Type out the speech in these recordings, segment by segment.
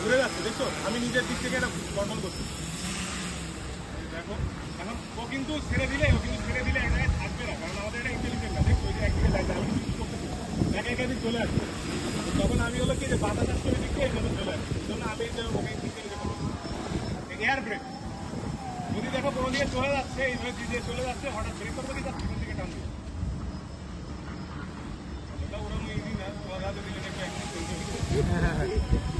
ঘুরে যাচ্ছে দেখছো, আমি নিজের দিক থেকে এটা কন্ট্রোল করছি। দেখো এখন ও কিন্তু ছেড়ে দিলে এক জায়গায় থাকবে না, কারণ আমাদের এটা ইন্টেলিজেন্ট না। দেখো ওই যে একদিকে যাইতে আমি কিছু করতেছি, একাধিক চলে আসছে। তখন আমি হলো কি যে বাতাস আসছে ওই দিকে, এই জন্য চলে আসছে। এই জন্য আমি ওকে এয়ার ব্রেক, যদি দেখো কোনো দিকে চলে যাচ্ছে, এইভাবে দিকে চলে যাচ্ছে, হঠাৎ ব্রেক করবো কি তার পিছন দিকে টান দেবো। ওটা ওরকম ইজি না, তোমার হাতে দিলে দেখবে একদিন চলতে হবে।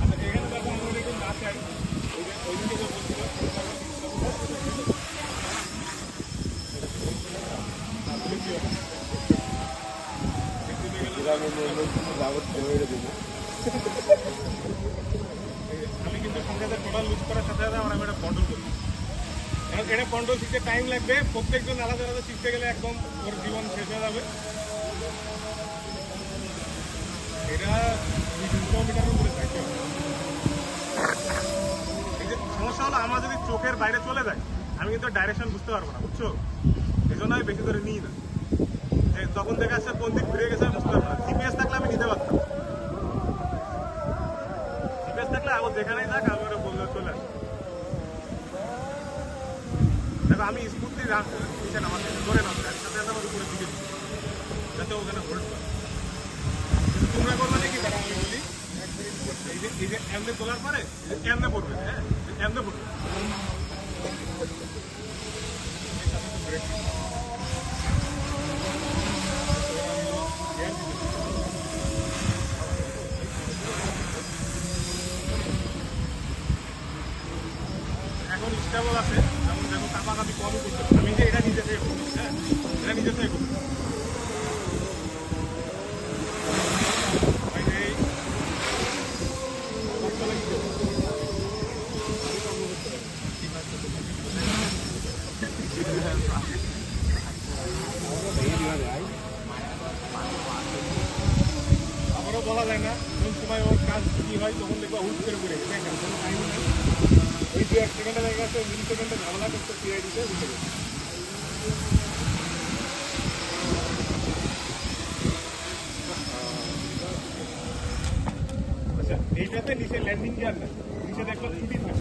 আচ্ছা এখানে দেখো আমরা দেখুন না চাই ওই দিকে যে বলছিল আমি কিন্তু সংখ্যাতে টোটাল লুজ করার সাথে সাথে আমরা এটা কন্ট্রোল করি। এখন এটা কন্ট্রোল শিখতে টাইম লাগবে, প্রত্যেকজন আলাদা আলাদা শিখতে গেলে একদম ওর জীবন শেষ হয়ে যাবে। এটা 200 মিটার উপরে থাকে। এই যে সমস্যা হলো আমার যদি চোখের বাইরে চলে যায়, আমি কিন্তু ডাইরেকশন বুঝতে পারবো না, বুঝছো? এই জন্য আমি বেশি ধরে নিই না, যে তখন দেখা যাচ্ছে কোন দিক ঘুরে গেছে আমি বুঝতে পারবো না। জিপিএস থাকলে আমি নিতে পারতাম, জিপিএস থাকলে আবার যেখানেই যাক আমি ওরা বললে চলে আসে। দেখো আমি স্মুথলি নিচে নামাচ্ছি, ধরে নামছি, আমি সাথে সাথে আমার উপরে দিকে দিচ্ছি যাতে ওখানে হোল্ড করে। তোমরা করবে নাকি যারা আমি বলি, এই যে এমনে তোলার পরে এমনে পড়বে, হ্যাঁ এমনে পড়বে। এখন স্টেবল আছে, যেমন দেখো কাপাকাপি কমই করতে পারি আমি, যে এটা নিজে থেকে করবো, হ্যাঁ এটা নিজে থেকে করবো। আমারও বলা যায় না কোন সময় ওর কাজ কি হয়, তখন দেখবো হুট করে পড়ে গেছে, কোনো টাইম নেই। ওই 2-1 সেকেন্ডে দেখা গেছে, মিলি সেকেন্ডে ঝামেলা করতে সিআইডিতে উঠে গেছে। আচ্ছা এইটাতে নিচে ল্যান্ডিং গিয়ার না, নিচে দেখো ছুটি থাকে।